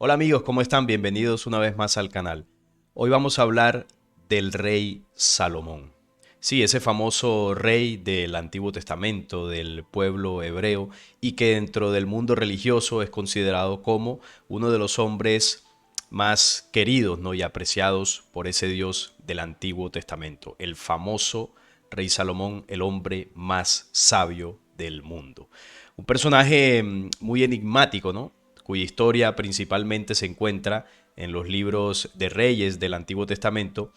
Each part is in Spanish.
Hola amigos, ¿cómo están? Bienvenidos una vez más al canal. Hoy vamos a hablar del rey Salomón. Sí, ese famoso rey del Antiguo Testamento, del pueblo hebreo, y que dentro del mundo religioso es considerado como uno de los hombres más queridos, ¿no? y apreciados por ese Dios del Antiguo Testamento. El famoso rey Salomón, el hombre más sabio del mundo. Un personaje muy enigmático, ¿no? Cuya historia principalmente se encuentra en los libros de reyes del Antiguo Testamento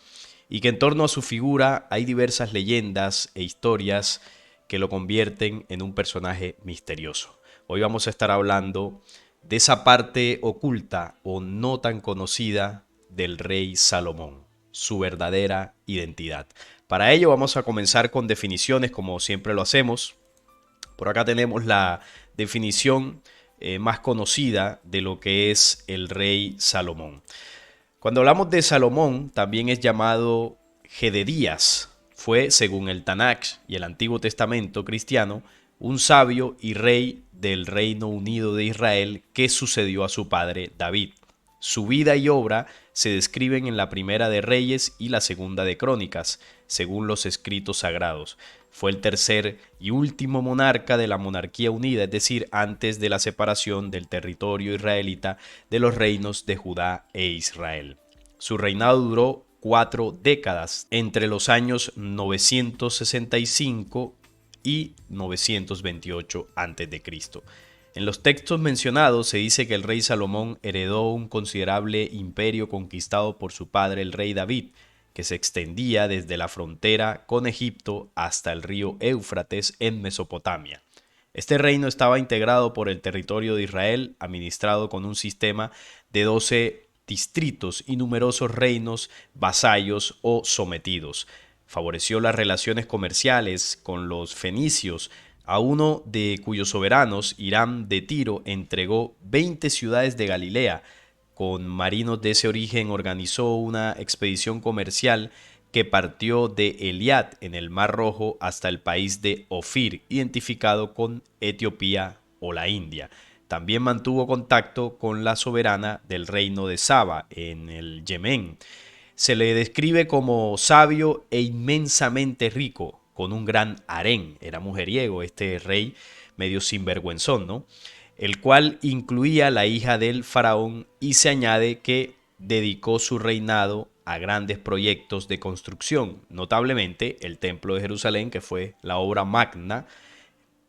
y que en torno a su figura hay diversas leyendas e historias que lo convierten en un personaje misterioso. Hoy vamos a estar hablando de esa parte oculta o no tan conocida del rey Salomón, su verdadera identidad. Para ello vamos a comenzar con definiciones como siempre lo hacemos. Por acá tenemos la definición más conocida de lo que es el rey Salomón. Cuando hablamos de Salomón, también es llamado Gededías. Fue, según el Tanakh y el Antiguo Testamento cristiano, un sabio y rey del Reino Unido de Israel que sucedió a su padre David. Su vida y obra se describen en la Primera de Reyes y la Segunda de Crónicas, según los escritos sagrados. Fue el tercer y último monarca de la monarquía unida, es decir, antes de la separación del territorio israelita de los reinos de Judá e Israel. Su reinado duró 4 décadas, entre los años 965 y 928 a.C. En los textos mencionados se dice que el rey Salomón heredó un considerable imperio conquistado por su padre el rey David, que se extendía desde la frontera con Egipto hasta el río Éufrates en Mesopotamia. Este reino estaba integrado por el territorio de Israel, administrado con un sistema de 12 distritos y numerosos reinos vasallos o sometidos. Favoreció las relaciones comerciales con los fenicios, a uno de cuyos soberanos, Hiram de Tiro, entregó 20 ciudades de Galilea. Con marinos de ese origen organizó una expedición comercial que partió de Eliad en el Mar Rojo hasta el país de Ofir, identificado con Etiopía o la India. También mantuvo contacto con la soberana del reino de Saba en el Yemen. Se le describe como sabio e inmensamente rico, con un gran harén. Era mujeriego este rey medio sinvergüenzón, ¿no? El cual incluía la hija del faraón y se añade que dedicó su reinado a grandes proyectos de construcción, notablemente el Templo de Jerusalén, que fue la obra magna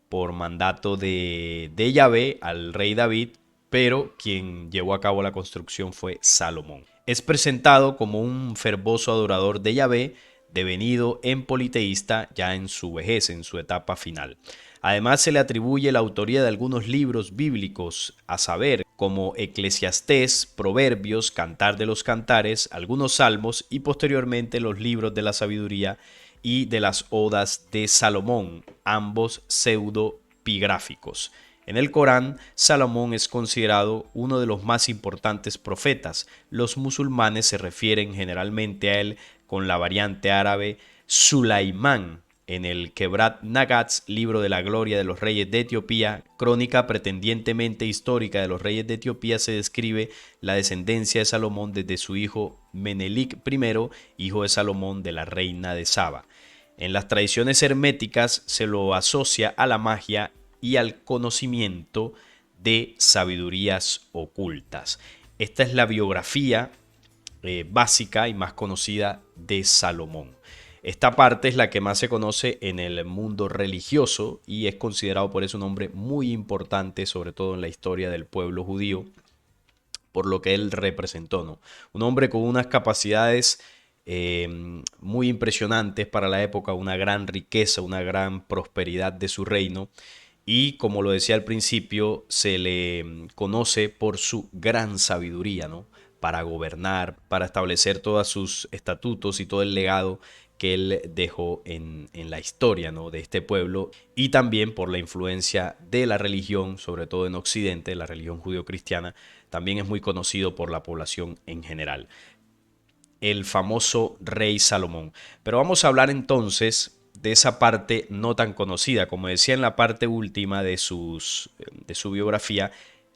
por mandato de Yahvé al rey David, pero quien llevó a cabo la construcción fue Salomón. Es presentado como un fervoroso adorador de Yahvé, devenido en politeísta ya en su vejez, en su etapa final. Además se le atribuye la autoría de algunos libros bíblicos, a saber, como Eclesiastés, Proverbios, Cantar de los Cantares, algunos salmos y posteriormente los libros de la sabiduría y de las odas de Salomón, ambos pseudopigráficos. En el Corán, Salomón es considerado uno de los más importantes profetas. Los musulmanes se refieren generalmente a él con la variante árabe Sulaimán. En el Kebrat Nagats, libro de la gloria de los reyes de Etiopía, crónica pretendientemente histórica de los reyes de Etiopía, se describe la descendencia de Salomón desde su hijo Menelik I, hijo de Salomón de la reina de Saba. En las tradiciones herméticas se lo asocia a la magia y al conocimiento de sabidurías ocultas. Esta es la biografía básica y más conocida de Salomón. Esta parte es la que más se conoce en el mundo religioso y es considerado por eso un hombre muy importante, sobre todo en la historia del pueblo judío, por lo que él representó, ¿no? Un hombre con unas capacidades muy impresionantes para la época, una gran riqueza, una gran prosperidad de su reino y, como lo decía al principio, se le conoce por su gran sabiduría, ¿no? Para gobernar, para establecer todos sus estatutos y todo el legado que él dejó en la historia, ¿no? de este pueblo y también por la influencia de la religión, sobre todo en Occidente, la religión judio-cristiana, también es muy conocido por la población en general. El famoso rey Salomón. Pero vamos a hablar entonces de esa parte no tan conocida. Como decía en la parte última de su biografía,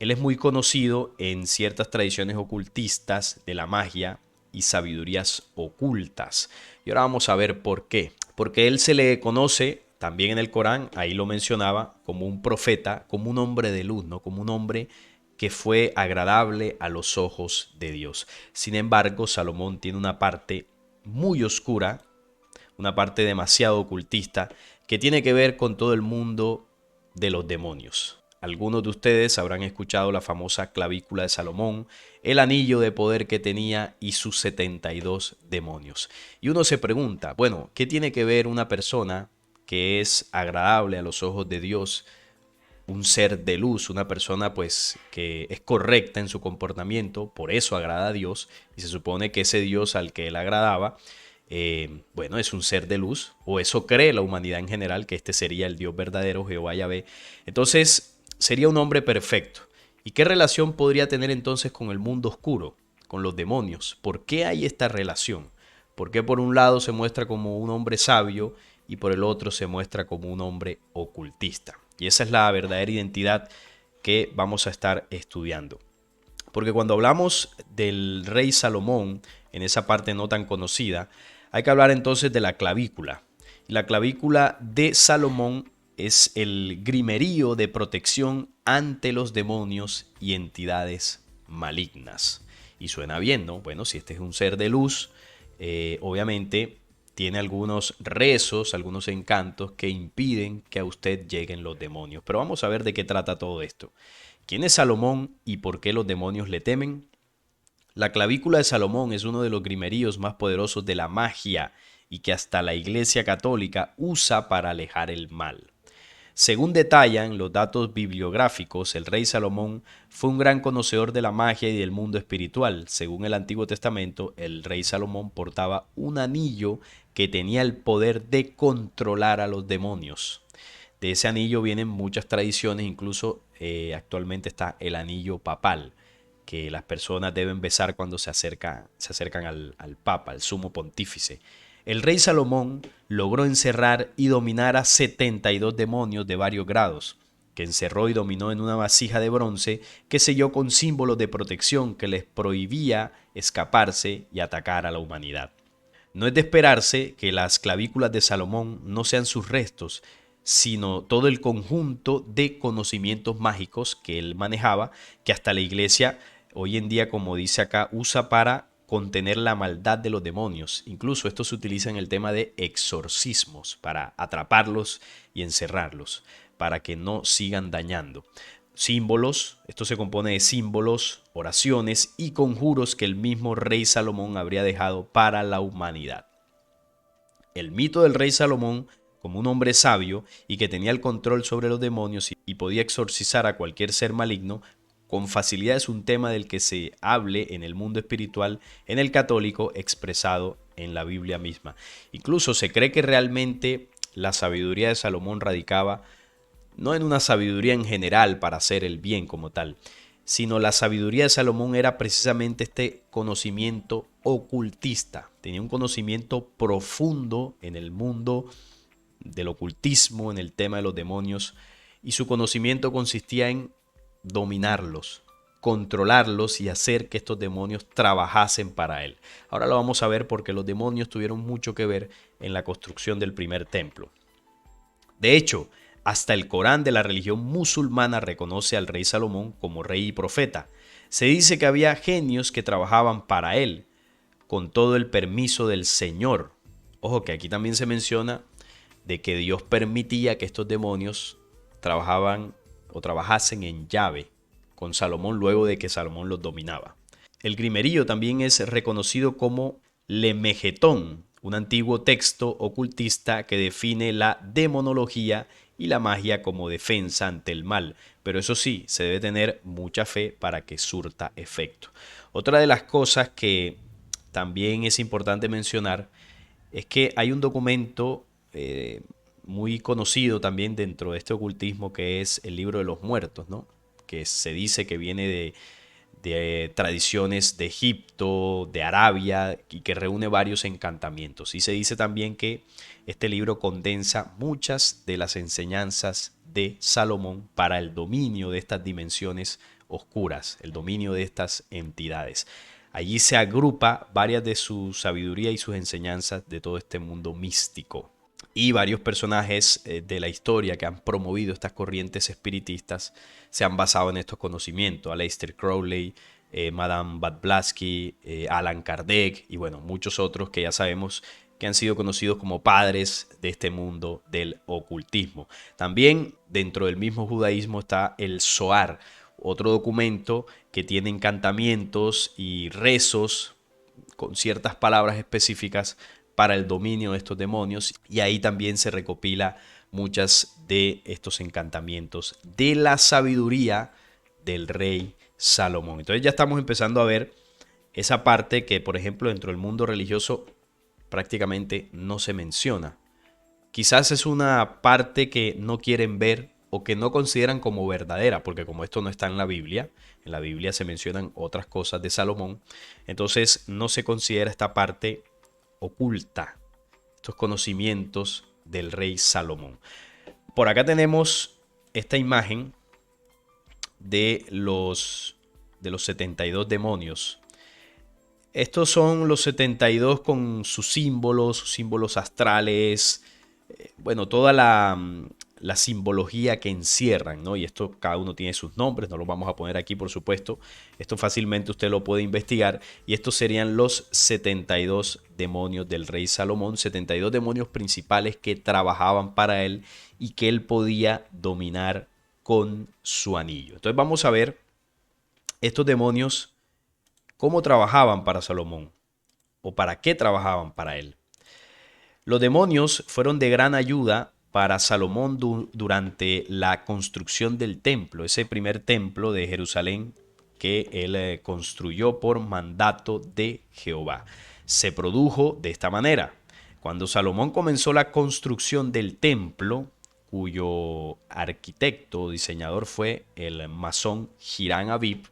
Él es muy conocido en ciertas tradiciones ocultistas de la magia y sabidurías ocultas. Y ahora vamos a ver por qué. Porque él se le conoce también en el Corán, ahí lo mencionaba, como un profeta, como un hombre de luz, ¿no? Como un hombre que fue agradable a los ojos de Dios. Sin embargo, Salomón tiene una parte muy oscura, una parte demasiado ocultista, que tiene que ver con todo el mundo de los demonios. Algunos de ustedes habrán escuchado la famosa clavícula de Salomón, el anillo de poder que tenía y sus 72 demonios. Y uno se pregunta, bueno, ¿qué tiene que ver una persona que es agradable a los ojos de Dios, un ser de luz, una persona pues que es correcta en su comportamiento, por eso agrada a Dios, y se supone que ese Dios al que él agradaba, bueno, es un ser de luz, o eso cree la humanidad en general, que este sería el Dios verdadero, Jehová Yahvé? Entonces, sería un hombre perfecto. ¿Y qué relación podría tener entonces con el mundo oscuro, con los demonios? ¿Por qué hay esta relación? ¿Por qué por un lado se muestra como un hombre sabio y por el otro se muestra como un hombre ocultista? Y esa es la verdadera identidad que vamos a estar estudiando. Porque cuando hablamos del rey Salomón, en esa parte no tan conocida, hay que hablar entonces de la clavícula. La clavícula de Salomón es el grimerío de protección ante los demonios y entidades malignas. Y suena bien, ¿no? Bueno, si este es un ser de luz, obviamente tiene algunos rezos, algunos encantos que impiden que a usted lleguen los demonios. Pero vamos a ver de qué trata todo esto. ¿Quién es Salomón y por qué los demonios le temen? La clavícula de Salomón es uno de los grimeríos más poderosos de la magia y que hasta la Iglesia Católica usa para alejar el mal. Según detallan los datos bibliográficos, el rey Salomón fue un gran conocedor de la magia y del mundo espiritual. Según el Antiguo Testamento, el rey Salomón portaba un anillo que tenía el poder de controlar a los demonios. De ese anillo vienen muchas tradiciones, incluso actualmente está el anillo papal, que las personas deben besar cuando se acercan al Papa, al sumo pontífice. El rey Salomón logró encerrar y dominar a 72 demonios de varios grados, que encerró y dominó en una vasija de bronce que selló con símbolos de protección que les prohibía escaparse y atacar a la humanidad. No es de esperarse que las clavículas de Salomón no sean sus restos, sino todo el conjunto de conocimientos mágicos que él manejaba, que hasta la iglesia hoy en día, como dice acá, usa para contener la maldad de los demonios. Incluso esto se utiliza en el tema de exorcismos, para atraparlos y encerrarlos, para que no sigan dañando. Símbolos, esto se compone de símbolos, oraciones y conjuros que el mismo rey Salomón habría dejado para la humanidad. El mito del rey Salomón como un hombre sabio y que tenía el control sobre los demonios y podía exorcizar a cualquier ser maligno, con facilidad es un tema del que se hable en el mundo espiritual, en el católico, expresado en la Biblia misma. Incluso se cree que realmente la sabiduría de Salomón radicaba no en una sabiduría en general para hacer el bien como tal, sino la sabiduría de Salomón era precisamente este conocimiento ocultista. Tenía un conocimiento profundo en el mundo del ocultismo, en el tema de los demonios, y su conocimiento consistía en dominarlos, controlarlos y hacer que estos demonios trabajasen para él. Ahora lo vamos a ver porque los demonios tuvieron mucho que ver en la construcción del primer templo. De hecho, hasta el Corán de la religión musulmana reconoce al rey Salomón como rey y profeta. Se dice que había genios que trabajaban para él, con todo el permiso del Señor. Ojo que aquí también se menciona de que Dios permitía que estos demonios trabajaban o trabajasen en llave con Salomón luego de que Salomón los dominaba. El grimerío también es reconocido como Lemegetón, un antiguo texto ocultista que define la demonología y la magia como defensa ante el mal, pero eso sí, se debe tener mucha fe para que surta efecto. Otra de las cosas que también es importante mencionar es que hay un documento muy conocido también dentro de este ocultismo que es el libro de los muertos, ¿no? Que se dice que viene de tradiciones de Egipto, de Arabia y que reúne varios encantamientos. Y se dice también que este libro condensa muchas de las enseñanzas de Salomón para el dominio de estas dimensiones oscuras, el dominio de estas entidades. Allí se agrupa varias de su sabiduría y sus enseñanzas de todo este mundo místico. Y varios personajes de la historia que han promovido estas corrientes espiritistas se han basado en estos conocimientos. Aleister Crowley, Madame Blavatsky, Allan Kardec y bueno, muchos otros que ya sabemos que han sido conocidos como padres de este mundo del ocultismo. También dentro del mismo judaísmo está el Zohar, otro documento que tiene encantamientos y rezos con ciertas palabras específicas para el dominio de estos demonios, y ahí también se recopila muchas de estos encantamientos de la sabiduría del rey Salomón. Entonces ya estamos empezando a ver esa parte que, por ejemplo, dentro del mundo religioso prácticamente no se menciona. Quizás es una parte que no quieren ver o que no consideran como verdadera, porque como esto no está en la Biblia se mencionan otras cosas de Salomón, entonces no se considera esta parte oculta, estos conocimientos del rey Salomón. Por acá tenemos esta imagen de los 72 demonios. Estos son los 72 con sus símbolos astrales, bueno, toda la simbología que encierran, ¿no? Y esto cada uno tiene sus nombres, no los vamos a poner aquí, por supuesto. Esto fácilmente usted lo puede investigar. Y estos serían los 72 demonios del rey Salomón, 72 demonios principales que trabajaban para él y que él podía dominar con su anillo. Entonces vamos a ver estos demonios, cómo trabajaban para Salomón o para qué trabajaban para él. Los demonios fueron de gran ayuda para Salomón durante la construcción del templo, ese primer templo de Jerusalén que él construyó por mandato de Jehová. Se produjo de esta manera. Cuando Salomón comenzó la construcción del templo, cuyo arquitecto o diseñador fue el masón Hiram Abib,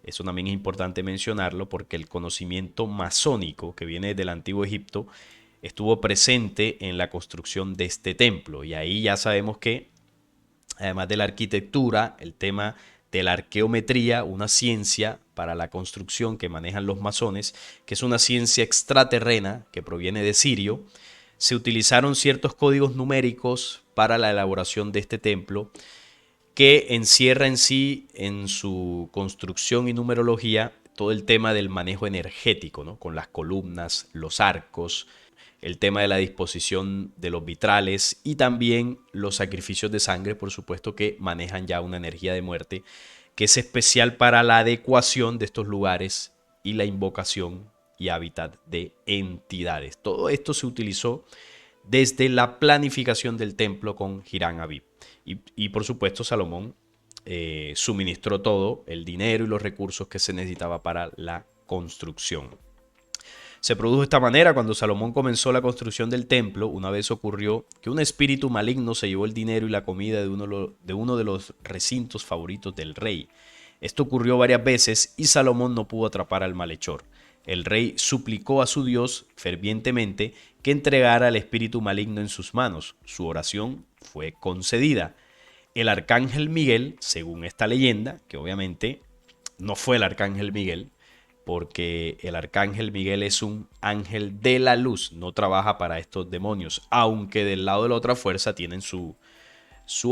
eso también es importante mencionarlo porque el conocimiento masónico que viene del antiguo Egipto estuvo presente en la construcción de este templo. Y ahí ya sabemos que, además de la arquitectura, el tema de la arqueometría, una ciencia para la construcción que manejan los masones, que es una ciencia extraterrena que proviene de Sirio, se utilizaron ciertos códigos numéricos para la elaboración de este templo, que encierra en sí, en su construcción y numerología, todo el tema del manejo energético, ¿no? Con las columnas, los arcos, el tema de la disposición de los vitrales y también los sacrificios de sangre, por supuesto, que manejan ya una energía de muerte que es especial para la adecuación de estos lugares y la invocación y hábitat de entidades. Todo esto se utilizó desde la planificación del templo con Hiram Abib. Y por supuesto Salomón suministró todo, el dinero y los recursos que se necesitaba para la construcción. Se produjo de esta manera cuando Salomón comenzó la construcción del templo. Una vez ocurrió que un espíritu maligno se llevó el dinero y la comida de uno de los recintos favoritos del rey. Esto ocurrió varias veces y Salomón no pudo atrapar al malhechor. El rey suplicó a su Dios fervientemente que entregara al espíritu maligno en sus manos. Su oración fue concedida. El arcángel Miguel, según esta leyenda, que obviamente no fue el arcángel Miguel, porque el arcángel Miguel es un ángel de la luz, no trabaja para estos demonios, aunque del lado de la otra fuerza tienen su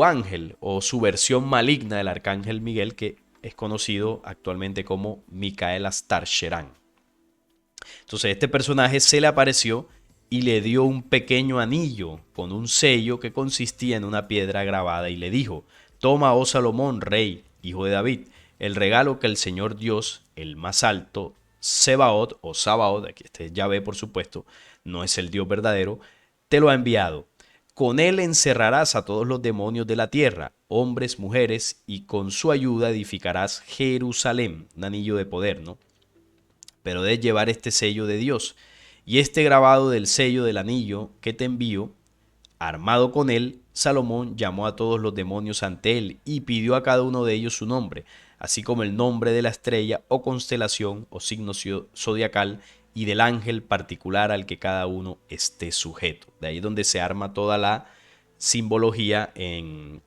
ángel o su versión maligna del arcángel Miguel, que es conocido actualmente como Micael Astar-Sherán. Entonces este personaje se le apareció y le dio un pequeño anillo con un sello que consistía en una piedra grabada y le dijo: toma, oh Salomón, rey, hijo de David, el regalo que el Señor Dios, el más alto, Sebaot o Sabaot, aquí este es Yahvé por supuesto, no es el Dios verdadero, te lo ha enviado. Con él encerrarás a todos los demonios de la tierra, hombres, mujeres, y con su ayuda edificarás Jerusalén, un anillo de poder, ¿no? Pero debes llevar este sello de Dios y este grabado del sello del anillo que te envío. Armado con él, Salomón llamó a todos los demonios ante él y pidió a cada uno de ellos su nombre, así como el nombre de la estrella o constelación o signo zodiacal y del ángel particular al que cada uno esté sujeto. De ahí es donde se arma toda la simbología en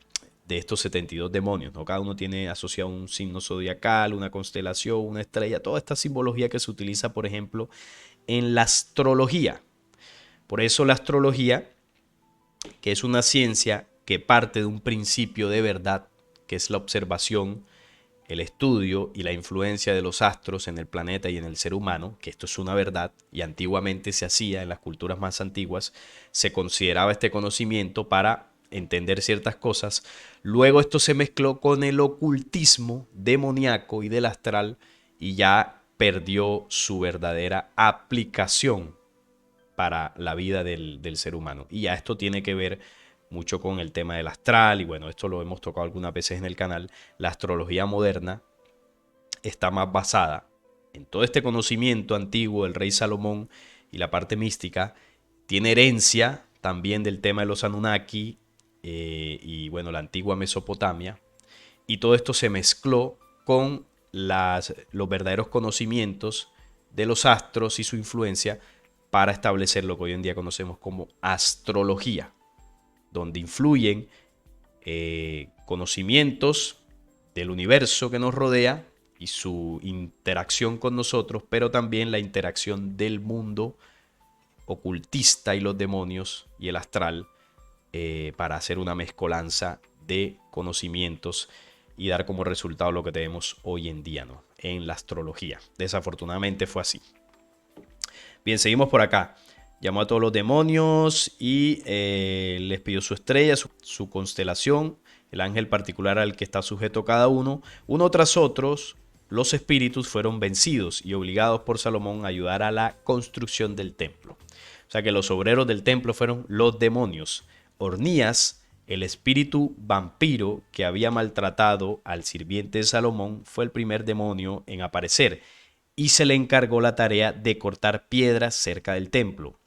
de estos 72 demonios, ¿no? Cada uno tiene asociado un signo zodiacal, una constelación, una estrella, toda esta simbología que se utiliza, por ejemplo, en la astrología. Por eso la astrología, que es una ciencia que parte de un principio de verdad, que es la observación, el estudio y la influencia de los astros en el planeta y en el ser humano, que esto es una verdad y antiguamente se hacía en las culturas más antiguas, se consideraba este conocimiento para entender ciertas cosas. Luego esto se mezcló con el ocultismo demoníaco y del astral y ya perdió su verdadera aplicación para la vida del ser humano. Y ya esto tiene que ver mucho con el tema del astral y bueno, esto lo hemos tocado algunas veces en el canal. La astrología moderna está más basada en todo este conocimiento antiguo del rey Salomón y la parte mística. Tiene herencia también del tema de los Anunnaki y bueno, la antigua Mesopotamia. Y todo esto se mezcló con los verdaderos conocimientos de los astros y su influencia para establecer lo que hoy en día conocemos como astrología, donde influyen conocimientos del universo que nos rodea y su interacción con nosotros, pero también la interacción del mundo ocultista y los demonios y el astral para hacer una mezcolanza de conocimientos y dar como resultado lo que tenemos hoy en día, ¿no? En la astrología. Desafortunadamente fue así. Bien, seguimos por acá. Llamó a todos los demonios y les pidió su estrella, su constelación, el ángel particular al que está sujeto cada uno. Uno tras otros, los espíritus fueron vencidos y obligados por Salomón a ayudar a la construcción del templo. O sea que los obreros del templo fueron los demonios. Ornías, el espíritu vampiro que había maltratado al sirviente de Salomón, fue el primer demonio en aparecer y se le encargó la tarea de cortar piedras cerca del templo.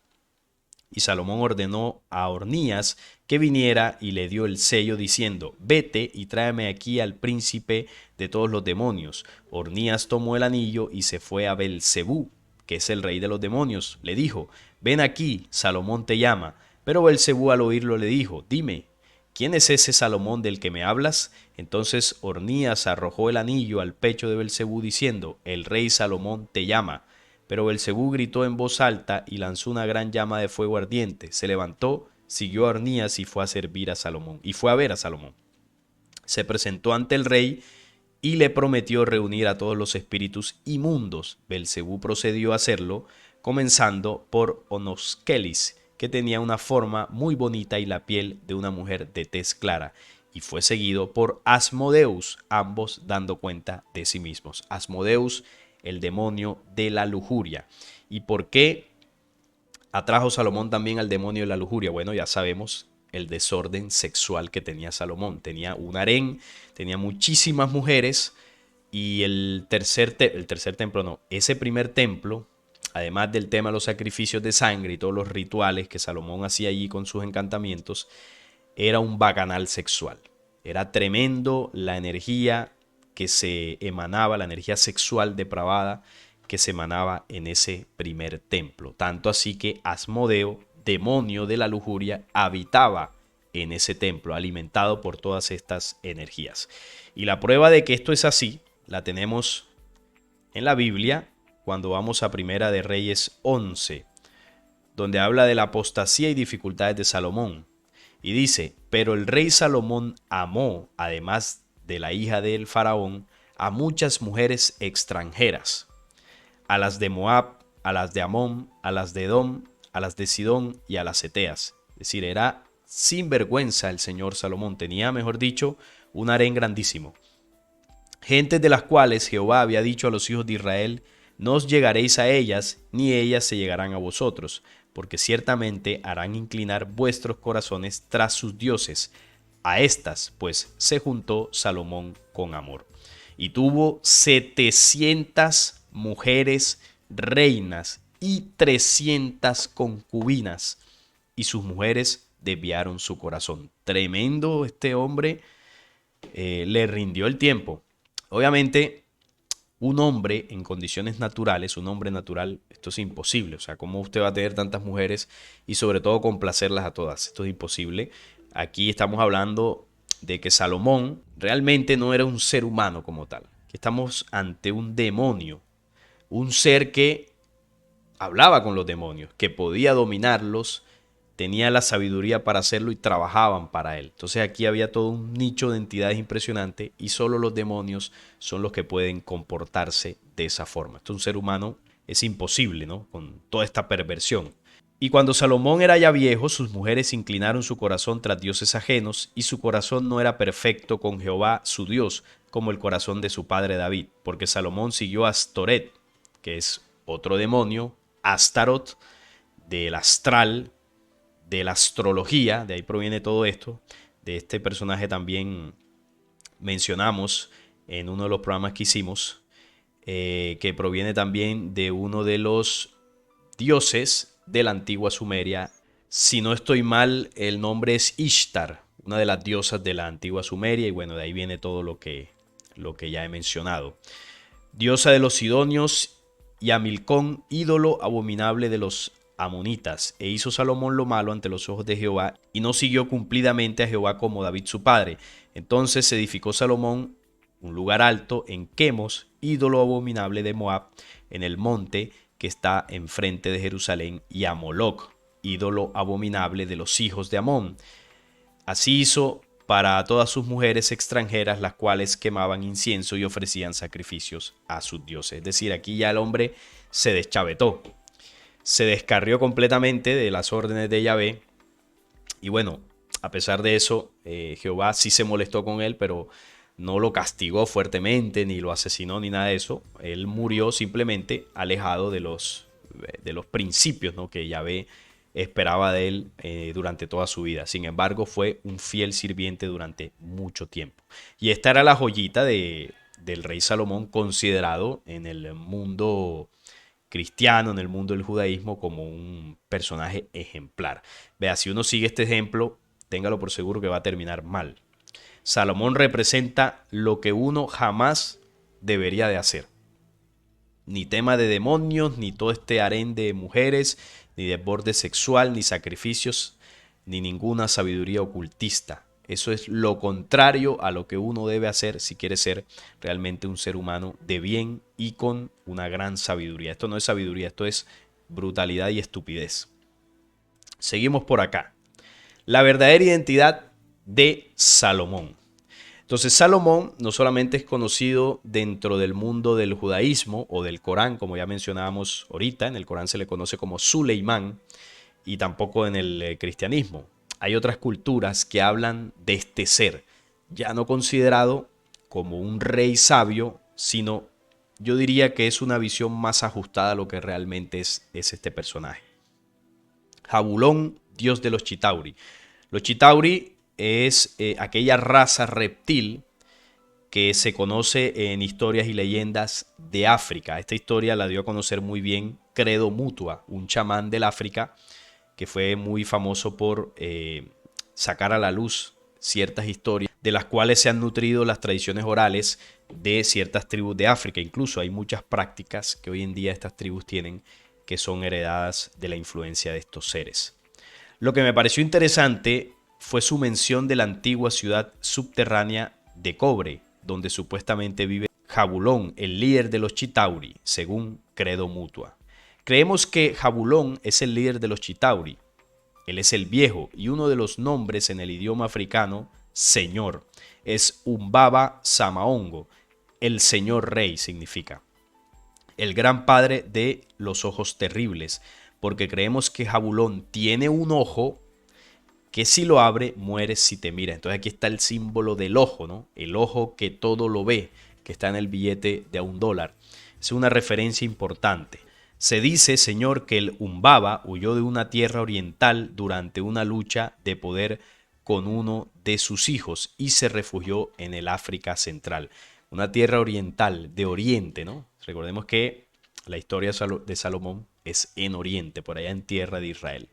Y Salomón ordenó a Ornías que viniera y le dio el sello diciendo: vete y tráeme aquí al príncipe de todos los demonios. Ornías tomó el anillo y se fue a Belcebú, que es el rey de los demonios. Le dijo: ven aquí, Salomón te llama. Pero Belcebú al oírlo le dijo: dime, ¿quién es ese Salomón del que me hablas? Entonces Ornías arrojó el anillo al pecho de Belcebú diciendo: el rey Salomón te llama. Pero Belcebú gritó en voz alta y lanzó una gran llama de fuego ardiente. Se levantó, siguió a Ornías y fue a servir a Salomón. Y fue a ver a Salomón. Se presentó ante el rey y le prometió reunir a todos los espíritus inmundos. Belcebú procedió a hacerlo, comenzando por Onoskelis, que tenía una forma muy bonita y la piel de una mujer de tez clara, y fue seguido por Asmodeus, ambos dando cuenta de sí mismos. Asmodeus, el demonio de la lujuria. ¿Y por qué atrajo Salomón también al demonio de la lujuria? Bueno, ya sabemos el desorden sexual que tenía Salomón. Tenía un harén, tenía muchísimas mujeres y ese primer templo, además del tema de los sacrificios de sangre y todos los rituales que Salomón hacía allí con sus encantamientos, era un bacanal sexual. Era tremendo la energía que se emanaba, la energía sexual depravada que se emanaba en ese primer templo. Tanto así que Asmodeo, demonio de la lujuria, habitaba en ese templo, alimentado por todas estas energías. Y la prueba de que esto es así la tenemos en la Biblia cuando vamos a Primera de Reyes 11, donde habla de la apostasía y dificultades de Salomón. Y dice: pero el rey Salomón amó, además de la hija del faraón, a muchas mujeres extranjeras, a las de Moab, a las de Amón, a las de Edom, a las de Sidón y a las Eteas. Es decir, era sin vergüenza el señor Salomón. Tenía, mejor dicho, un harén grandísimo. Gentes de las cuales Jehová había dicho a los hijos de Israel: no os llegaréis a ellas, ni ellas se llegarán a vosotros, porque ciertamente harán inclinar vuestros corazones tras sus dioses. A estas, pues, se juntó Salomón con amor. Y tuvo 700 mujeres reinas y 300 concubinas, y sus mujeres desviaron su corazón. Tremendo este hombre, le rindió el tiempo. Obviamente, un hombre en condiciones naturales, un hombre natural, esto es imposible. O sea, ¿cómo usted va a tener tantas mujeres y sobre todo complacerlas a todas? Esto es imposible. Aquí estamos hablando de que Salomón realmente no era un ser humano como tal, que estamos ante un demonio, un ser que hablaba con los demonios, que podía dominarlos, tenía la sabiduría para hacerlo y trabajaban para él. Entonces aquí había todo un nicho de entidades impresionante y solo los demonios son los que pueden comportarse de esa forma. Esto un ser humano es imposible, ¿no? Con toda esta perversión. Y cuando Salomón era ya viejo, sus mujeres inclinaron su corazón tras dioses ajenos, y su corazón no era perfecto con Jehová su Dios, como el corazón de su padre David, porque Salomón siguió a Astoret, que es otro demonio, Astarot, del astral, de la astrología, de ahí proviene todo esto. De este personaje también mencionamos en uno de los programas que hicimos, que proviene también de uno de los dioses de la antigua Sumeria. Si no estoy mal, el nombre es Ishtar, una de las diosas de la antigua Sumeria, y bueno, de ahí viene todo lo que ya he mencionado. Diosa de los sidonios, y a Milcón, ídolo abominable de los amonitas. E hizo Salomón lo malo ante los ojos de Jehová, y no siguió cumplidamente a Jehová como David su padre. Entonces edificó Salomón un lugar alto en Quemos, ídolo abominable de Moab, en el monte que está enfrente de Jerusalén, y a Moloc, ídolo abominable de los hijos de Amón. Así hizo para todas sus mujeres extranjeras, las cuales quemaban incienso y ofrecían sacrificios a sus dioses. Es decir, aquí ya el hombre se deschavetó, se descarrió completamente de las órdenes de Yahvé. Y bueno, a pesar de eso, Jehová sí se molestó con él, pero no lo castigó fuertemente, ni lo asesinó, ni nada de eso. Él murió simplemente alejado de los principios, ¿no?, que Yahvé esperaba de él durante toda su vida. Sin embargo, fue un fiel sirviente durante mucho tiempo. Y esta era la joyita del rey Salomón, considerado en el mundo cristiano, en el mundo del judaísmo, como un personaje ejemplar. Vea, si uno sigue este ejemplo, téngalo por seguro que va a terminar mal. Salomón representa lo que uno jamás debería de hacer. Ni tema de demonios, ni todo este harén de mujeres, ni desborde sexual, ni sacrificios, ni ninguna sabiduría ocultista. Eso es lo contrario a lo que uno debe hacer si quiere ser realmente un ser humano de bien y con una gran sabiduría. Esto no es sabiduría, esto es brutalidad y estupidez. Seguimos por acá. La verdadera identidad de Salomón. Entonces Salomón no solamente es conocido dentro del mundo del judaísmo o del Corán, como ya mencionábamos ahorita, en el Corán se le conoce como Suleimán, y tampoco en el cristianismo. Hay otras culturas que hablan de este ser, ya no considerado como un rey sabio, sino yo diría que es una visión más ajustada a lo que realmente es este personaje. Jabulón, dios de los Chitauri. Los Chitauri es aquella raza reptil que se conoce en historias y leyendas de África. Esta historia la dio a conocer muy bien Credo Mutua, un chamán del África que fue muy famoso por sacar a la luz ciertas historias de las cuales se han nutrido las tradiciones orales de ciertas tribus de África. Incluso hay muchas prácticas que hoy en día estas tribus tienen que son heredadas de la influencia de estos seres. Lo que me pareció interesante fue su mención de la antigua ciudad subterránea de cobre, donde supuestamente vive Jabulón, el líder de los Chitauri, según Credo Mutua. Creemos que Jabulón es el líder de los Chitauri. Él es el viejo, y uno de los nombres en el idioma africano, señor, es Umbaba Samaongo. El señor rey significa. El gran padre de los ojos terribles, porque creemos que Jabulón tiene un ojo que si lo abre, mueres si te mira. Entonces aquí está el símbolo del ojo, ¿no? El ojo que todo lo ve, que está en el billete de $1. Es una referencia importante. Se dice, señor, que el Umbaba huyó de una tierra oriental durante una lucha de poder con uno de sus hijos y se refugió en el África Central. Una tierra oriental, de Oriente, ¿no? Recordemos que la historia de Salomón es en Oriente, por allá en tierra de Israel,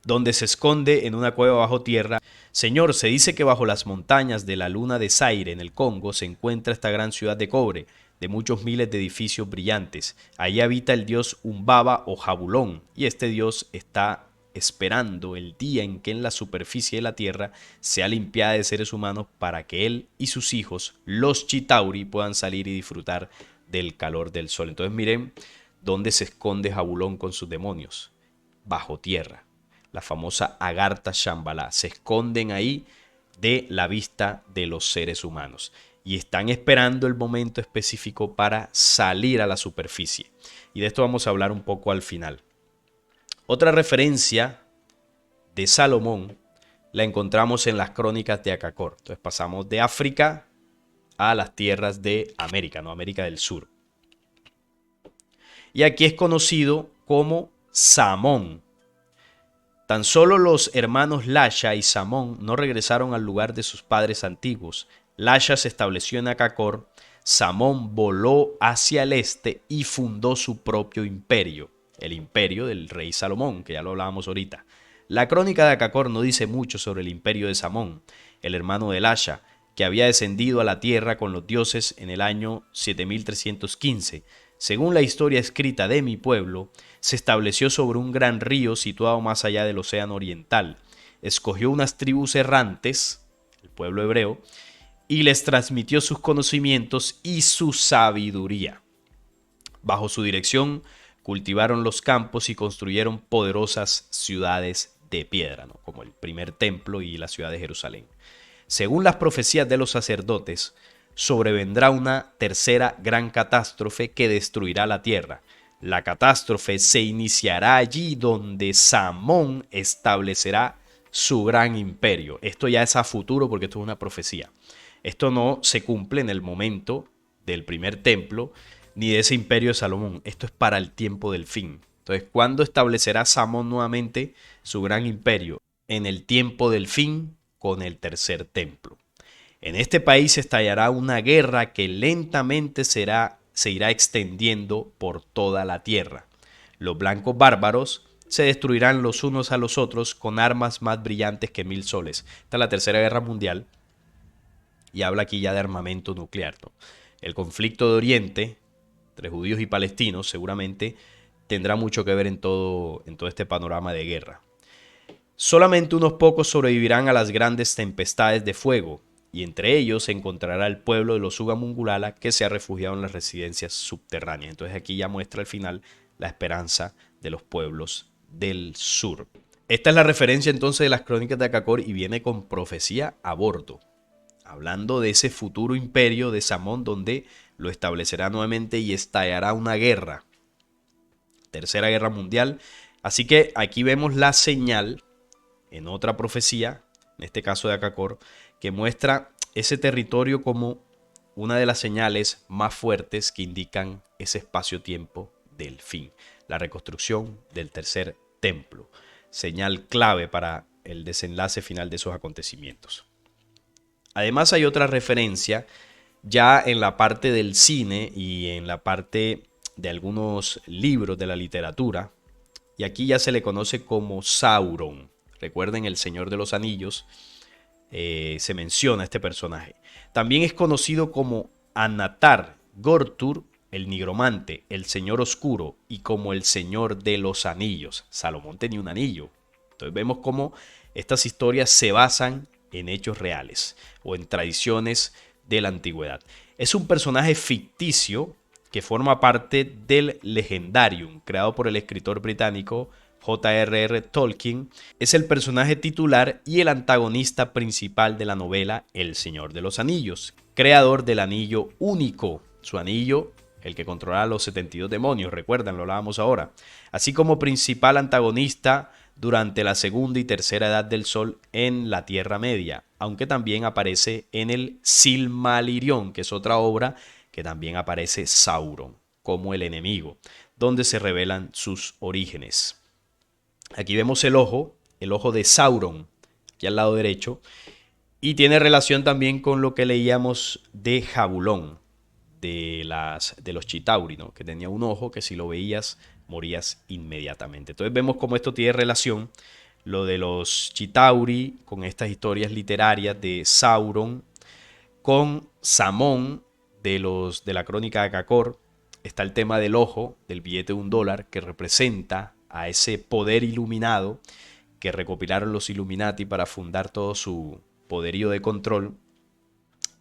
donde se esconde en una cueva bajo tierra. Señor, se dice que bajo las montañas de la luna de Zaire, en el Congo, se encuentra esta gran ciudad de cobre, de muchos miles de edificios brillantes. Allí habita el dios Umbaba o Jabulón, y este dios está esperando el día en que en la superficie de la tierra sea limpiada de seres humanos para que él y sus hijos, los Chitauri, puedan salir y disfrutar del calor del sol. Entonces miren dónde se esconde Jabulón con sus demonios, bajo tierra. La famosa Agartha Shambhala. Se esconden ahí de la vista de los seres humanos y están esperando el momento específico para salir a la superficie. Y de esto vamos a hablar un poco al final. Otra referencia de Salomón la encontramos en las crónicas de Acacor. Entonces pasamos de África a las tierras de América, no América del Sur. Y aquí es conocido como Samón. Tan solo los hermanos Lasha y Samón no regresaron al lugar de sus padres antiguos. Lasha se estableció en Acacor, Samón voló hacia el este y fundó su propio imperio, el imperio del rey Salomón, que ya lo hablábamos ahorita. La crónica de Acacor no dice mucho sobre el imperio de Samón, el hermano de Lasha, que había descendido a la tierra con los dioses en el año 7315. Según la historia escrita de mi pueblo, se estableció sobre un gran río situado más allá del océano oriental. Escogió unas tribus errantes, el pueblo hebreo, y les transmitió sus conocimientos y su sabiduría. Bajo su dirección, cultivaron los campos y construyeron poderosas ciudades de piedra, ¿no? Como el primer templo y la ciudad de Jerusalén. Según las profecías de los sacerdotes, sobrevendrá una tercera gran catástrofe que destruirá la tierra. La catástrofe se iniciará allí donde Samón establecerá su gran imperio. Esto ya es a futuro porque esto es una profecía. Esto no se cumple en el momento del primer templo ni de ese imperio de Salomón. Esto es para el tiempo del fin. Entonces, ¿cuándo establecerá Samón nuevamente su gran imperio? En el tiempo del fin, con el tercer templo. En este país estallará una guerra que lentamente se irá extendiendo por toda la tierra. Los blancos bárbaros se destruirán los unos a los otros con armas más brillantes que 1000 soles. Esta es la Tercera Guerra Mundial y habla aquí ya de armamento nuclear, ¿no? El conflicto de Oriente entre judíos y palestinos seguramente tendrá mucho que ver en todo este panorama de guerra. Solamente unos pocos sobrevivirán a las grandes tempestades de fuego, y entre ellos se encontrará el pueblo de los Ugamungulala que se ha refugiado en las residencias subterráneas. Entonces aquí ya muestra al final la esperanza de los pueblos del sur. Esta es la referencia entonces de las crónicas de Acacor y viene con profecía a bordo, hablando de ese futuro imperio de Samón donde lo establecerá nuevamente y estallará una guerra, Tercera Guerra Mundial. Así que aquí vemos la señal en otra profecía, en este caso de Acacor, que muestra ese territorio como una de las señales más fuertes que indican ese espacio-tiempo del fin, la reconstrucción del tercer templo, señal clave para el desenlace final de esos acontecimientos. Además hay otra referencia ya en la parte del cine y en la parte de algunos libros de la literatura, y aquí ya se le conoce como Sauron. Recuerden, el Señor de los Anillos, se menciona este personaje. También es conocido como Anatar Gortur, el nigromante, el Señor Oscuro, y como el Señor de los Anillos. Salomón tenía un anillo. Entonces vemos cómo estas historias se basan en hechos reales o en tradiciones de la antigüedad. Es un personaje ficticio que forma parte del Legendarium, creado por el escritor británico J.R.R. Tolkien. Es el personaje titular y el antagonista principal de la novela El Señor de los Anillos, creador del Anillo Único, su anillo, el que controla a los 72 demonios, recuerdan, lo hablábamos ahora, así como principal antagonista durante la segunda y tercera edad del Sol en la Tierra Media, aunque también aparece en el Silmarillion, que es otra obra que también aparece Sauron como el enemigo, donde se revelan sus orígenes. Aquí vemos el ojo de Sauron, aquí al lado derecho, y tiene relación también con lo que leíamos de Jabulón, de los Chitauri, ¿no? Que tenía un ojo que si lo veías morías inmediatamente. Entonces vemos cómo esto tiene relación, lo de los Chitauri, con estas historias literarias de Sauron, con Samón de la crónica de Acacor. Está el tema del ojo, del billete de $1, que representa a ese poder iluminado que recopilaron los Illuminati para fundar todo su poderío de control.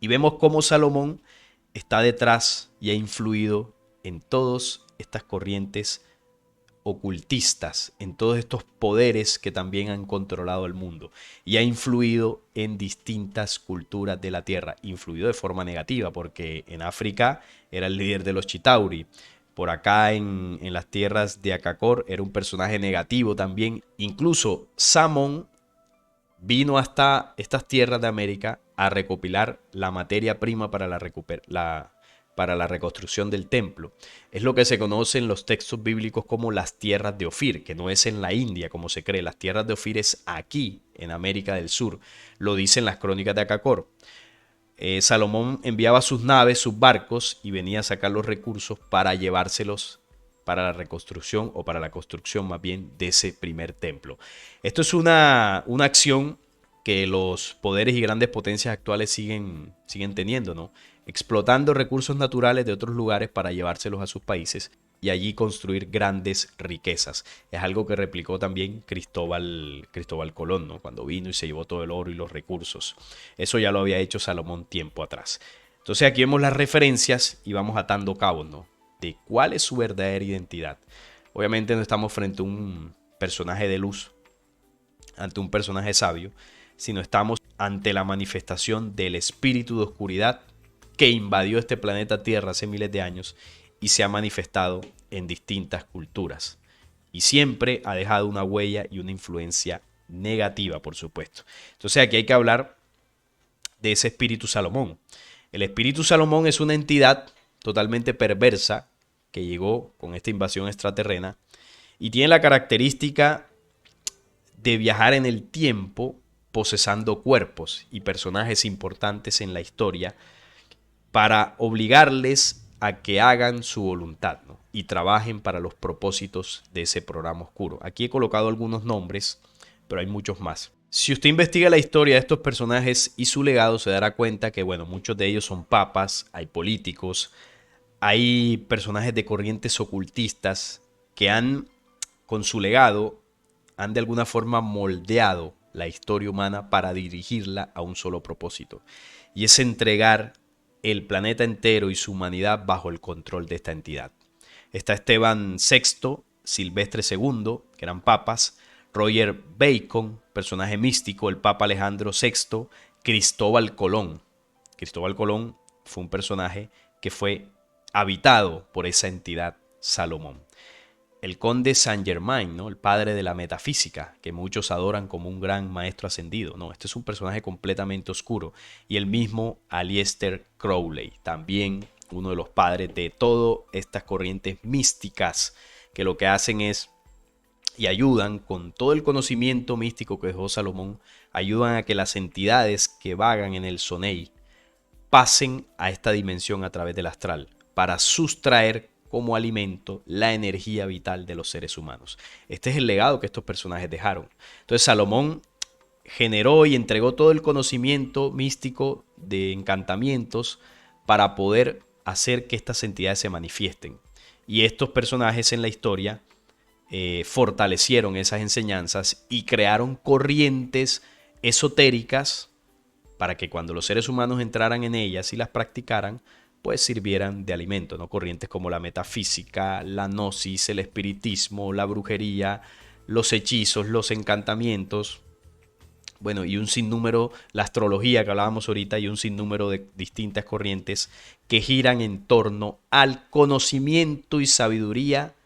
Y vemos cómo Salomón está detrás y ha influido en todas estas corrientes ocultistas, en todos estos poderes que también han controlado el mundo, y ha influido en distintas culturas de la tierra, influido de forma negativa, porque en África era el líder de los Chitauri, por acá en las tierras de Acacor era un personaje negativo también. Incluso Samón vino hasta estas tierras de América a recopilar la materia prima para para la reconstrucción del templo. Es lo que se conoce en los textos bíblicos como las tierras de Ofir, que no es en la India como se cree. Las tierras de Ofir es aquí, en América del Sur. Lo dicen las crónicas de Acacor. Salomón enviaba sus naves, sus barcos, y venía a sacar los recursos para llevárselos para la reconstrucción, o para la construcción más bien, de ese primer templo. Esto es una acción que los poderes y grandes potencias actuales siguen teniendo, ¿no? Explotando recursos naturales de otros lugares para llevárselos a sus países y allí construir grandes riquezas. Es algo que replicó también Cristóbal Colón, ¿no? Cuando vino y se llevó todo el oro y los recursos. Eso ya lo había hecho Salomón tiempo atrás. Entonces aquí vemos las referencias y vamos atando cabos, ¿no? De cuál es su verdadera identidad. Obviamente no estamos frente a un personaje de luz, ante un personaje sabio, sino estamos ante la manifestación del espíritu de oscuridad que invadió este planeta Tierra hace miles de años y se ha manifestado en distintas culturas. Y siempre ha dejado una huella y una influencia negativa, por supuesto. Entonces aquí hay que hablar de ese espíritu Salomón. El espíritu Salomón es una entidad totalmente perversa que llegó con esta invasión extraterrena y tiene la característica de viajar en el tiempo posesando cuerpos y personajes importantes en la historia para obligarles a que hagan su voluntad, ¿no? Y trabajen para los propósitos de ese programa oscuro. Aquí he colocado algunos nombres, pero hay muchos más. Si usted investiga la historia de estos personajes y su legado, se dará cuenta que, bueno, muchos de ellos son papas, hay políticos, hay personajes de corrientes ocultistas que con su legado, han de alguna forma moldeado la historia humana para dirigirla a un solo propósito. Y es entregar el planeta entero y su humanidad bajo el control de esta entidad. Está Esteban VI, Silvestre II, que eran papas, Roger Bacon, personaje místico, el Papa Alejandro VI, Cristóbal Colón. Cristóbal Colón fue un personaje que fue habitado por esa entidad Salomón. El conde Saint Germain, ¿no? El padre de la metafísica, que muchos adoran como un gran maestro ascendido. No, este es un personaje completamente oscuro. Y el mismo Aleister Crowley, también uno de los padres de todas estas corrientes místicas, que lo que hacen es, y ayudan con todo el conocimiento místico que dejó Salomón, ayudan a que las entidades que vagan en el Sonei pasen a esta dimensión a través del astral, para sustraer como alimento la energía vital de los seres humanos. Este es el legado que estos personajes dejaron. Entonces Salomón generó y entregó todo el conocimiento místico de encantamientos para poder hacer que estas entidades se manifiesten. Y estos personajes en la historia fortalecieron esas enseñanzas y crearon corrientes esotéricas para que cuando los seres humanos entraran en ellas y las practicaran, pues sirvieran de alimento, ¿no? Corrientes como la metafísica, la gnosis, el espiritismo, la brujería, los hechizos, los encantamientos, bueno, y un sinnúmero, la astrología que hablábamos ahorita, y un sinnúmero de distintas corrientes que giran en torno al conocimiento y sabiduría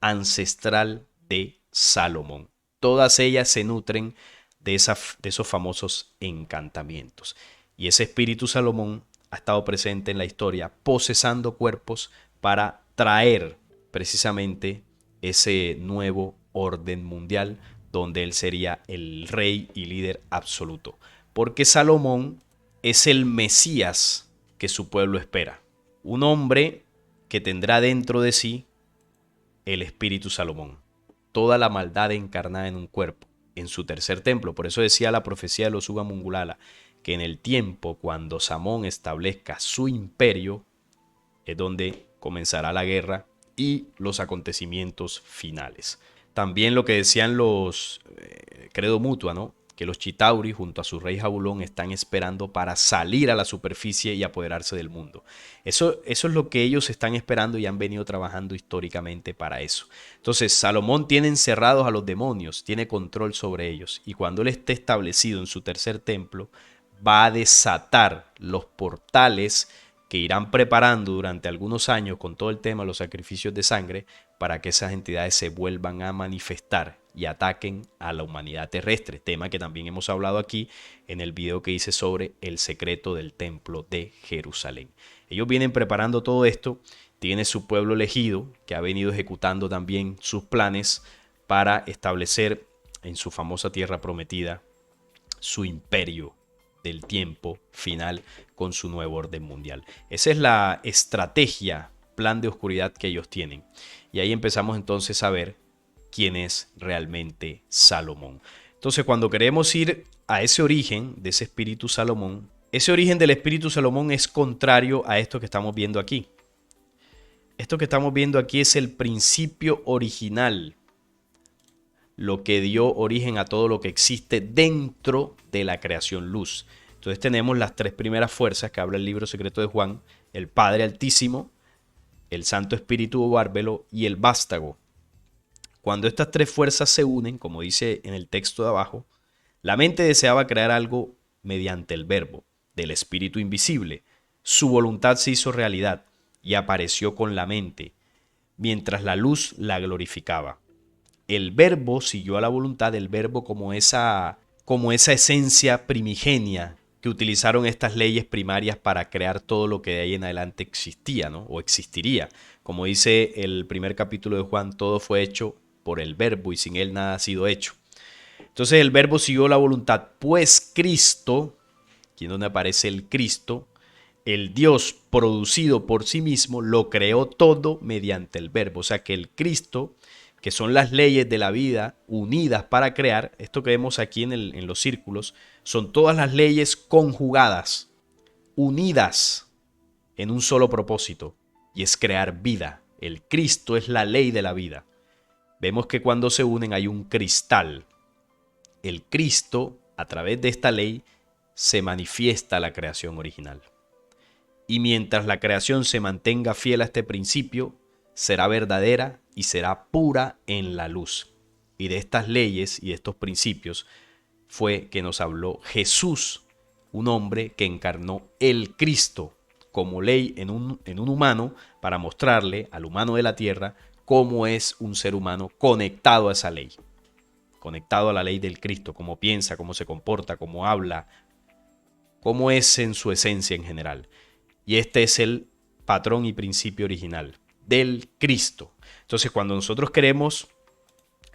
ancestral de Salomón. Todas ellas se nutren de esos famosos encantamientos. Y ese espíritu Salomón ha estado presente en la historia, posesando cuerpos para traer precisamente ese nuevo orden mundial donde él sería el rey y líder absoluto. Porque Salomón es el Mesías que su pueblo espera. Un hombre que tendrá dentro de sí el espíritu Salomón. Toda la maldad encarnada en un cuerpo, en su tercer templo. Por eso decía la profecía de los Uga Mungulala, que en el tiempo cuando Samón establezca su imperio, es donde comenzará la guerra y los acontecimientos finales. También lo que decían los Credo Mutua, ¿no? Que los Chitauri junto a su rey Jabulón están esperando para salir a la superficie y apoderarse del mundo. Eso es lo que ellos están esperando y han venido trabajando históricamente para eso. Entonces Salomón tiene encerrados a los demonios, tiene control sobre ellos, y cuando él esté establecido en su tercer templo, va a desatar los portales que irán preparando durante algunos años con todo el tema de los sacrificios de sangre para que esas entidades se vuelvan a manifestar y ataquen a la humanidad terrestre, tema que también hemos hablado aquí en el video que hice sobre el secreto del templo de Jerusalén. Ellos vienen preparando todo esto, tiene su pueblo elegido que ha venido ejecutando también sus planes para establecer en su famosa tierra prometida su imperio del tiempo final con su nuevo orden mundial. Esa es la estrategia, plan de oscuridad que ellos tienen. Y ahí empezamos entonces a ver quién es realmente Salomón. Entonces, cuando queremos ir a ese origen de ese espíritu Salomón, ese origen del espíritu Salomón es contrario a esto que estamos viendo aquí. Esto que estamos viendo aquí es el principio original, lo que dio origen a todo lo que existe dentro de la creación luz. Entonces tenemos las tres primeras fuerzas que habla el libro secreto de Juan: el Padre Altísimo, el Santo Espíritu Bárbelo y el Vástago. Cuando estas tres fuerzas se unen, como dice en el texto de abajo, la mente deseaba crear algo mediante el verbo del Espíritu invisible. Su voluntad se hizo realidad y apareció con la mente, mientras la luz la glorificaba. El verbo siguió a la voluntad del verbo como esa esencia primigenia que utilizaron estas leyes primarias para crear todo lo que de ahí en adelante existía, ¿no? O existiría. Como dice el primer capítulo de Juan, todo fue hecho por el verbo y sin él nada ha sido hecho. Entonces el verbo siguió la voluntad, pues Cristo, aquí es donde aparece el Cristo, el Dios producido por sí mismo, lo creó todo mediante el verbo. O sea que el Cristo, que son las leyes de la vida unidas para crear, esto que vemos aquí en los círculos, son todas las leyes conjugadas, unidas en un solo propósito, y es crear vida. El Cristo es la ley de la vida. Vemos que cuando se unen hay un cristal. El Cristo, a través de esta ley, se manifiesta la creación original. Y mientras la creación se mantenga fiel a este principio, será verdadera y será pura en la luz. Y de estas leyes y de estos principios fue que nos habló Jesús, un hombre que encarnó el Cristo como ley en un humano para mostrarle al humano de la tierra cómo es un ser humano conectado a esa ley, conectado a la ley del Cristo, cómo piensa, cómo se comporta, cómo habla, cómo es en su esencia en general. Y este es el patrón y principio original del Cristo. Entonces, cuando nosotros queremos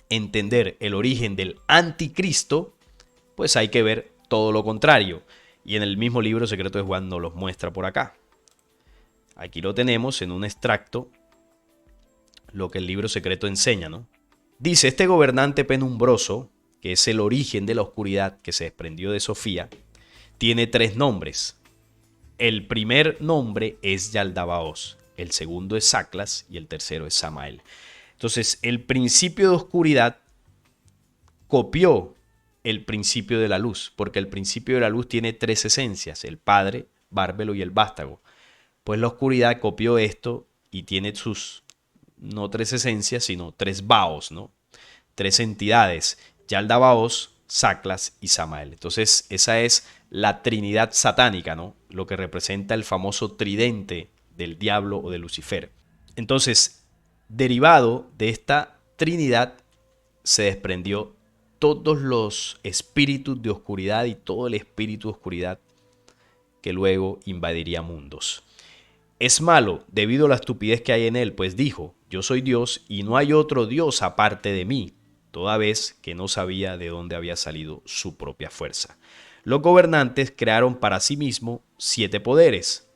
entender el origen del anticristo, pues hay que ver todo lo contrario. Y en el mismo libro secreto de Juan nos los muestra por acá. Aquí lo tenemos en un extracto, lo que el libro secreto enseña, ¿no? Dice: este gobernante penumbroso, que es el origen de la oscuridad que se desprendió de Sofía, tiene tres nombres. El primer nombre es Yaldabaoth, el segundo es Saclas y el tercero es Samael. Entonces, el principio de oscuridad copió el principio de la luz, porque el principio de la luz tiene tres esencias: el Padre, Bárbelo y el Vástago. Pues la oscuridad copió esto y tiene sus, no tres esencias, sino tres baos, ¿no? Tres entidades: Yaldabaoth, Saclas y Samael. Entonces, esa es la trinidad satánica, ¿no? Lo que representa el famoso tridente del diablo o de Lucifer. Entonces, derivado de esta trinidad, se desprendió todos los espíritus de oscuridad y todo el espíritu de oscuridad que luego invadiría mundos. Es malo debido a la estupidez que hay en él, pues dijo: yo soy Dios y no hay otro Dios aparte de mí, toda vez que no sabía de dónde había salido su propia fuerza. Los gobernantes crearon para sí mismos 7 poderes.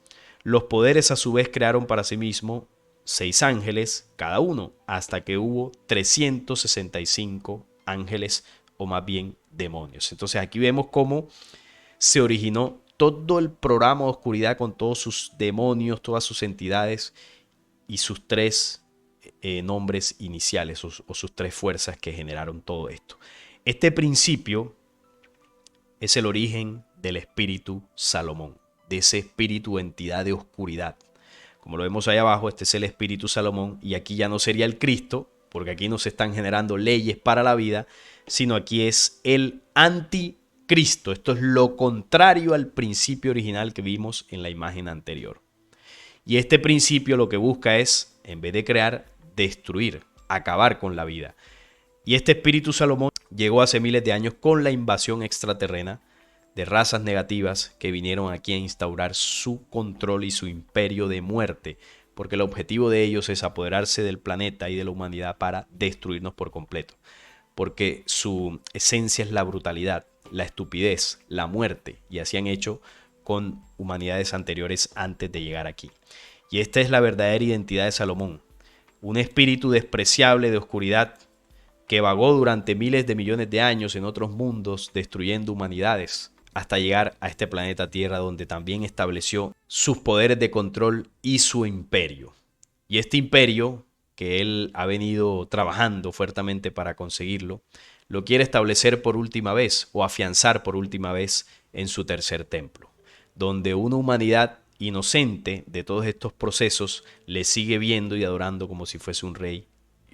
Los poderes a su vez crearon para sí mismos 6 ángeles cada uno, hasta que hubo 365 ángeles, o más bien demonios. Entonces aquí vemos cómo se originó todo el programa de oscuridad con todos sus demonios, todas sus entidades y sus 3 nombres iniciales o sus tres fuerzas que generaron todo esto. Este principio es el origen del espíritu Salomón, de ese espíritu entidad de oscuridad. Como lo vemos ahí abajo, este es el espíritu Salomón, y aquí ya no sería el Cristo, porque aquí no se están generando leyes para la vida, sino aquí es el anticristo. Esto es lo contrario al principio original que vimos en la imagen anterior. Y este principio lo que busca es, en vez de crear, destruir, acabar con la vida. Y este espíritu Salomón llegó hace miles de años con la invasión extraterrena de razas negativas que vinieron aquí a instaurar su control y su imperio de muerte, porque el objetivo de ellos es apoderarse del planeta y de la humanidad para destruirnos por completo, porque su esencia es la brutalidad, la estupidez, la muerte, y así han hecho con humanidades anteriores antes de llegar aquí. Y esta es la verdadera identidad de Salomón, un espíritu despreciable de oscuridad que vagó durante miles de millones de años en otros mundos destruyendo humanidades, hasta llegar a este planeta Tierra, donde también estableció sus poderes de control y su imperio. Y este imperio, que él ha venido trabajando fuertemente para conseguirlo, lo quiere establecer por última vez o afianzar por última vez en su tercer templo, donde una humanidad inocente de todos estos procesos le sigue viendo y adorando como si fuese un rey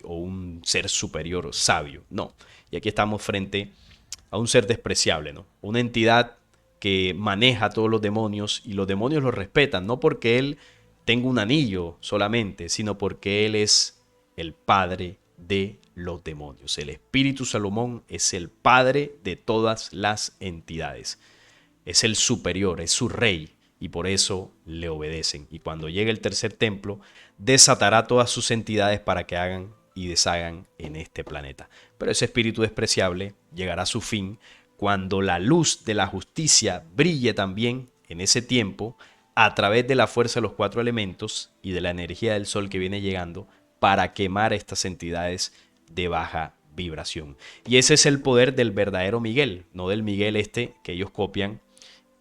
o un ser superior sabio. No, y aquí estamos frente a un ser despreciable, ¿no? Una entidad que maneja a todos los demonios, y los demonios lo respetan, no porque él tenga un anillo solamente, sino porque él es el padre de los demonios. El espíritu Salomón es el padre de todas las entidades. Es el superior, es su rey, y por eso le obedecen. Y cuando llegue el tercer templo, desatará todas sus entidades para que hagan y deshagan en este planeta. Pero ese espíritu despreciable llegará a su fin cuando la luz de la justicia brille también en ese tiempo a través de la fuerza de los cuatro elementos y de la energía del sol que viene llegando para quemar estas entidades de baja vibración. Y ese es el poder del verdadero Miguel, no del Miguel este que ellos copian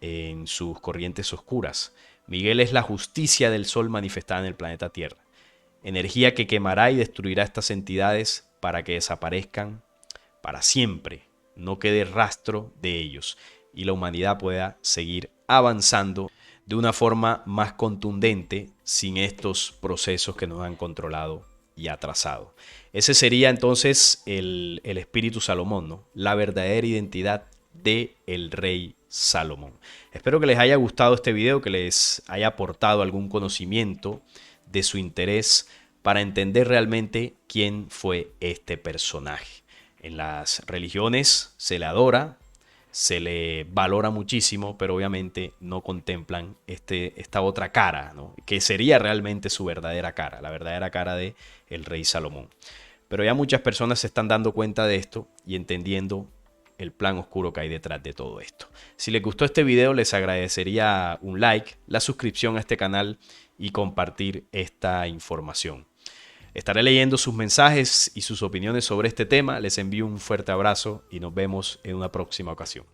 en sus corrientes oscuras. Miguel es la justicia del sol manifestada en el planeta Tierra. Energía que quemará y destruirá estas entidades para que desaparezcan para siempre, no quede rastro de ellos y la humanidad pueda seguir avanzando de una forma más contundente sin estos procesos que nos han controlado y atrasado. Ese sería entonces el espíritu Salomón, ¿no? La verdadera identidad del rey Salomón. Espero que les haya gustado este video, que les haya aportado algún conocimiento de su interés para entender realmente quién fue este personaje. En las religiones se le adora, se le valora muchísimo, pero obviamente no contemplan esta otra cara, ¿no? Que sería realmente su verdadera cara, la verdadera cara de el rey Salomón. Pero ya muchas personas se están dando cuenta de esto y entendiendo el plan oscuro que hay detrás de todo esto. Si les gustó este video, les agradecería un like, la suscripción a este canal y compartir esta información. Estaré leyendo sus mensajes y sus opiniones sobre este tema. Les envío un fuerte abrazo y nos vemos en una próxima ocasión.